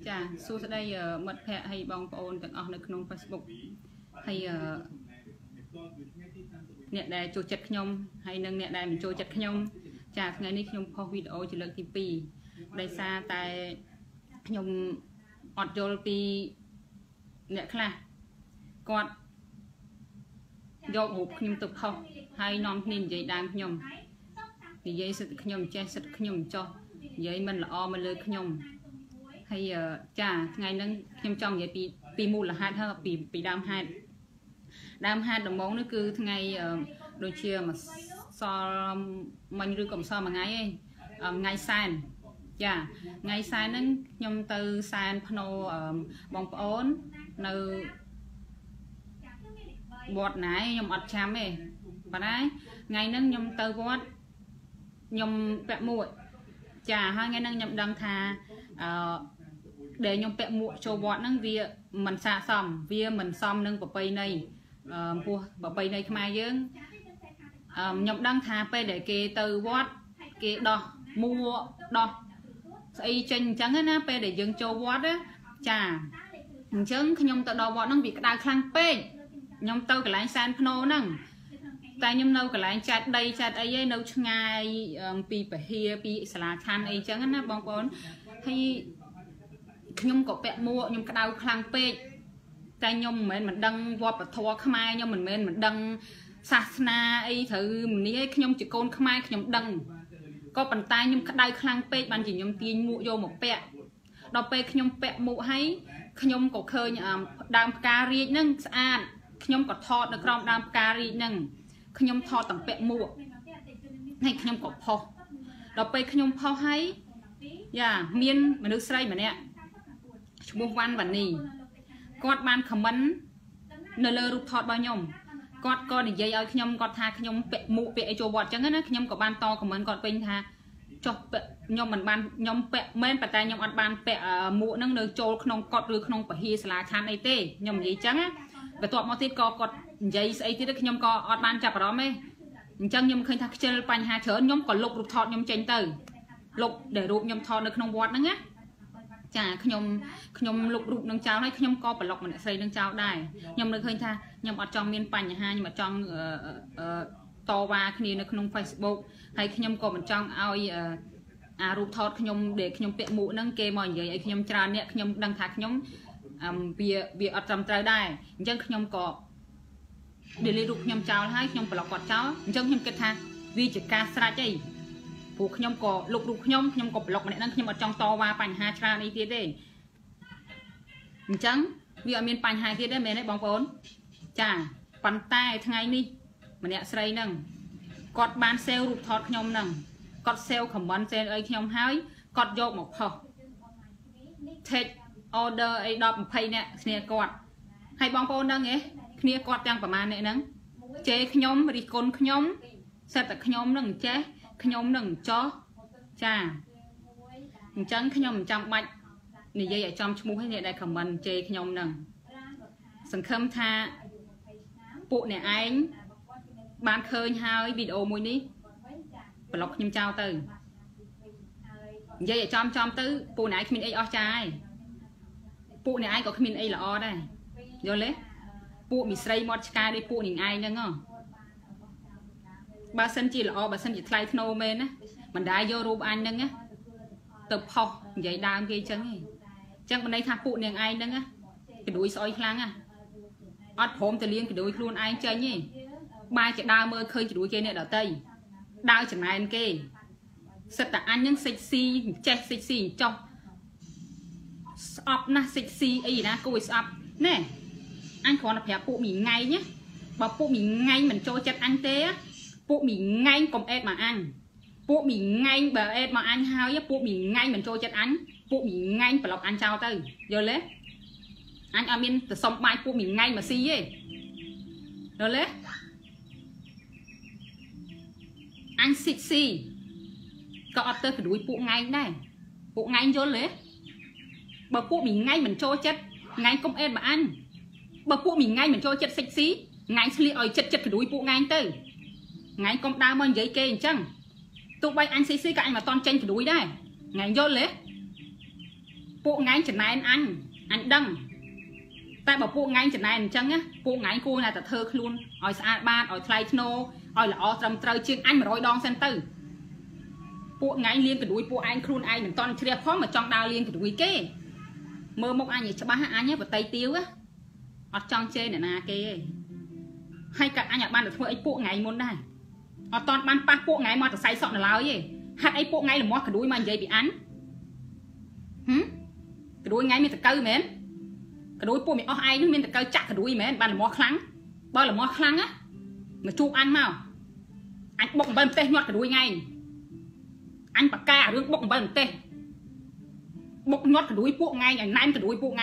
Chà, số đây mật phẹ hay bong ôn từng ở nơiក្នុង Facebook ហើយអ្នកដែលចូលចិត្តខ្ញុំហើយនឹងអ្នកដែលមិនចូលចិត្តខ្ញុំចាថ្ងៃនេះខ្ញុំផុសវីដេអូជាលើកទី 2 ដោយសារតែខ្ញុំអត់យល់ពីអ្នកខ្លះគាត់យករូបខ្ញុំទៅផុសហើយនាំគ្នានិយាយដើមខ្ញុំនិយាយសិទ្ធិខ្ញុំចេះសិទ្ធិខ្ញុំចោះនិយាយមិនល្អមកលើខ្ញុំហើយចាថ្ងៃហ្នឹងខ្ញុំចង់និយាយពីមូលហេតុហើយពីដើមហេតុដំបូងនេះគឺថ្ងៃដូចជាមួយសល់មិញឬក៏ម្សិលមួយថ្ងៃឯងថ្ងៃសែនចាថ្ងៃសែនហ្នឹងខ្ញុំទៅសែនភ្នោបងប្អូននៅវត្តណាខ្ញុំអត់ចាំទេប៉ុន្តែថ្ងៃហ្នឹងខ្ញុំទៅវត្តខ្ញុំពាក់មួកចាហើយថ្ងៃហ្នឹងខ្ញុំដឹងថាដែលខ្ញុំពាក់មួកចូលវត្តហ្នឹងវាមិនស័ក្តិសមវាមិនសមនឹងប្រពៃណីពោះប្រពៃណីខ្មែរយើងខ្ញុំដឹងថាពេលដែលគេទៅវត្តគេដោះមួកដោះស្អីចេញអញ្ចឹងណាពេលដែលយើងចូលវត្តចាអញ្ចឹងខ្ញុំទៅដល់វត្តហ្នឹងវាក្តៅខ្លាំងពេកខ្ញុំទៅកន្លែងសែនភ្នោហ្នឹងតែខ្ញុំនៅកន្លែងចាត់ដីចាត់អីឯងនៅឆ្ងាយពីពហិពីសាលាខណ្ឌអីចឹងណាបងប្អូនហើយខ្ញុំក៏ពាក់មួកខ្ញុំក្តៅខ្លាំងពេកតែខ្ញុំមិនដឹងវប្បធម៌ខ្មែរខ្ញុំមិនមែនមិនដឹងសាសនាអីត្រូវនេះឯងខ្ញុំជាកូនខ្មែរខ្ញុំដឹងក៏ប៉ុន្តែខ្ញុំក្តៅខ្លាំងពេកបានជាខ្ញុំទាញមួកយកមកពាក់ដល់ពេលខ្ញុំពាក់មួកហើយខ្ញុំក៏ឃើញដើមផ្ការាជហ្នឹងស្អាតខ្ញុំក៏ថតនៅក្រោមដើមផ្ការាជហ្នឹងខ្ញុំថតទាំងពាក់មួកហើយខ្ញុំក៏ផុសដល់ពេលខ្ញុំផុសហើយយ៉ាមានមនុស្សស្រីម្នាក់ឈ្មោះវ៉ាន់វ៉ានីគាត់បានខមមិននៅលើរូបថតរបស់ខ្ញុំគាត់ក៏និយាយឲ្យខ្ញុំគាត់ថាខ្ញុំពាក់មួកពាក់អីចូលវត្តអញ្ចឹងណាខ្ញុំក៏បានតខមមិនគាត់ពេញថាចុះខ្ញុំមិនបានខ្ញុំពាក់មែនប៉ុន្តែខ្ញុំអត់បានពាក់មួកហ្នឹងនៅចូលក្នុងកត់ឬក្នុងពហិសាលាខណ្ឌអីទេខ្ញុំនិយាយអញ្ចឹងណាបន្ទាប់មកទៀតក៏គាត់និយាយស្អីទៀតខ្ញុំក៏អត់បានចាប់អារម្មណ៍ទេអញ្ចឹងខ្ញុំឃើញថាខ្ជិលបញ្ហាច្រើនខ្ញុំក៏លុបរូបថតខ្ញុំចេញទៅលុបដែលរូបខ្ញុំថតនៅក្នុងវត្តហ្នឹងណាចាខ្ញុំលុបរូបនឹងចោលហើយខ្ញុំក៏ប្លុកម្នាក់ស្រីនឹងចោលដែរខ្ញុំនៅឃើញថាខ្ញុំអត់ចង់មានបញ្ហាខ្ញុំអត់ចង់តវ៉ាគ្នានៅក្នុង Facebook ហើយខ្ញុំក៏មិនចង់ឲ្យអារូបថតខ្ញុំដែលខ្ញុំពាក់មួកហ្នឹងគេមកនិយាយឲ្យខ្ញុំច្រើនអ្នកខ្ញុំដឹងថាខ្ញុំវាអត់ត្រឹមត្រូវដែរអញ្ចឹងខ្ញុំក៏ delete រូបខ្ញុំចោលហើយខ្ញុំប្លុកគាត់ចោលអញ្ចឹងខ្ញុំគិតថាវាជាការស្រេចអីព្រោះខ្ញុំក៏លុបរូបខ្ញុំក៏ប្លុកម្នាក់ហ្នឹងខ្ញុំអត់ចង់តវ៉ាបញ្ហាច្រើនអីទៀតទេអញ្ចឹងវាអត់មានបញ្ហាទៀតទេមែនទេបងប្អូនចាប៉ុន្តែថ្ងៃនេះម្នាក់ស្រីហ្នឹងគាត់បាន save រូបថតខ្ញុំហ្នឹងគាត់ save comment save អីខ្ញុំហើយគាត់យកមកផុស take order អី10 20នាក់គ្នាគាត់ហើយបងប្អូនដឹងទេគ្នាគាត់ទាំងប្រហែលអ្នកហ្នឹងជេរខ្ញុំរិះគន់ខ្ញុំសិតតែខ្ញុំនឹងចេះខ្ញុំនឹងចោះចាអញ្ចឹងខ្ញុំមិនចាំបាច់និយាយឲ្យចំឈ្មោះឯអ្នកដែល comment ជេរខ្ញុំហ្នឹងសង្ឃឹមថាពួកអ្នកឯងបានឃើញហើយវីដេអូមួយនេះប្លុកខ្ញុំចោលទៅនិយាយឲ្យចំទៅពួកអ្នកឯងគ្មានអីអស់ចាយពួកអ្នកឯងក៏គ្មានអីល្អដែរយល់ទេពួកមីស្រីមាត់ឆ្កែដូចពួកនាងឯងហ្នឹងបើសិនជាល្អបើសិនជាថ្លៃធ្នូមែនណាមិនដែរយករូបអញហ្នឹងទៅផុសនិយាយដើមគេអញ្ចឹងឯងអញ្ចឹងបណ្ដៃថាពួកនាងឯងហ្នឹងកដួយស្អុយខ្លាំងអត់ព្រមទៅលៀងកដួយខ្លួនឯងចេញទេបែរជាដើរមើលឃើញកដួយគេអ្នកដតីដើរចំណែនគេសិតតែអញហ្នឹងសិចស៊ីចេះសិចស៊ីចោះស្អប់ណាស់សិចស៊ីអីណាគួរឲ្យស្អប់ណែអញគ្រាន់តែប្រាប់ពួកមីងៃណាបើពួកមីងៃមិនចូលចិត្តអញទេពួកមីងៃកុំអេតមកអញពួកមីងៃបើអេតមកអញហើយពួកមីងៃមិនចូលចិត្តអញពួកមីងៃប្លុកអញចោលទៅយល់ទេអញអត់មានទៅសុំបាយពួកមីងៃមកស៊ីទេយល់ទេអញស៊ីស៊ីក៏អត់ទៅកដួយពួកងៃដែរពួកងៃយល់ទេបើពួកមីងៃមិនចូលចិត្តងៃកុំអេតមកអញបើពួកមីងៃមិនចូលចិត្តសិចស៊ីងៃស្លៀកឲ្យចិត្តកដួយពួកងៃទៅថ្ងៃកុំដើរមកនិយាយគេអញ្ចឹងទោះបីអញស៊ីក៏អញមកតន់ចេញកដួយដែរថ្ងៃយល់ទេ ពួកngày chẳng này anh đăng tại bảoពួកngày chẳng này chẳng áពួកngày cô là ta thơ luôn ỏi xa ba ỏi thay snow ỏi là o trầm trời chiên anh mà rồi đòn sen tưពួកngày liên cái đuôiពួកanh khuôn anh mình toàn chia khó mà trong đào liên cái đuôi kê mơ mộng anh cho ba anh nhé và tay tiêu á ở trong trên này nè kê hay cả anh ban được thôiពួកngày muốn đây ở toàn ban paពួកngày mà ta say sọn là lao gì hạt ấyពួកngày là mót cái đuôi mà vậy bị ăn cái đuôi ngày mình ta câu mến cái đuôiពួកmình ở ai nó mình ta câu chặt cái đuôi mến ban là mót kháng bao là mót kháng á mà chụp ăn mau anh bụng bên tê nhọt cái đuôi ngày anh bạc ca đứa bụng bên tê bụng nhọt cái đuôiពួកngày ngày nay cái đuôiពួក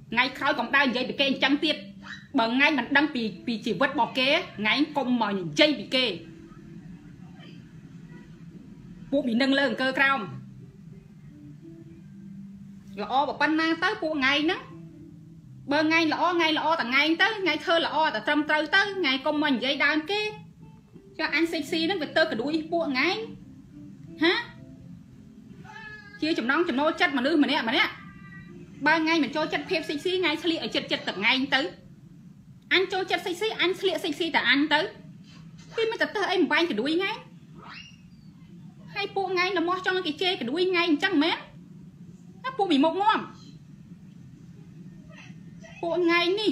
ngày khơi còn đang dây bị kê trắng tiệt bằng ngay mình đăng bị chỉ vứt bỏ kế ngay công mà dây bị kêពួកbị nâng lên cơ cao lọ bọc pan na tớiពួកngày đó bờ ngay lọ tầng ngày tới ngày thơ lọ tầng trăm tới ngày công mà dây đàn kê cho anh sexy nó về tơ cái đuôiពួកngày hả chia chùm nón chùm nô chất mà nữ mà nè ba ngày mình cho chất phép sexy ngày sli ở chất tầng ngày tới anh cho chất sexy anh sli sexy tại anh tới khi mới tớ em bay cái đuôi ngay hayពួកngày là mo cho cái chê cái đuôi ngay chẳng mét nóពួកbị một ngonពួកngày nè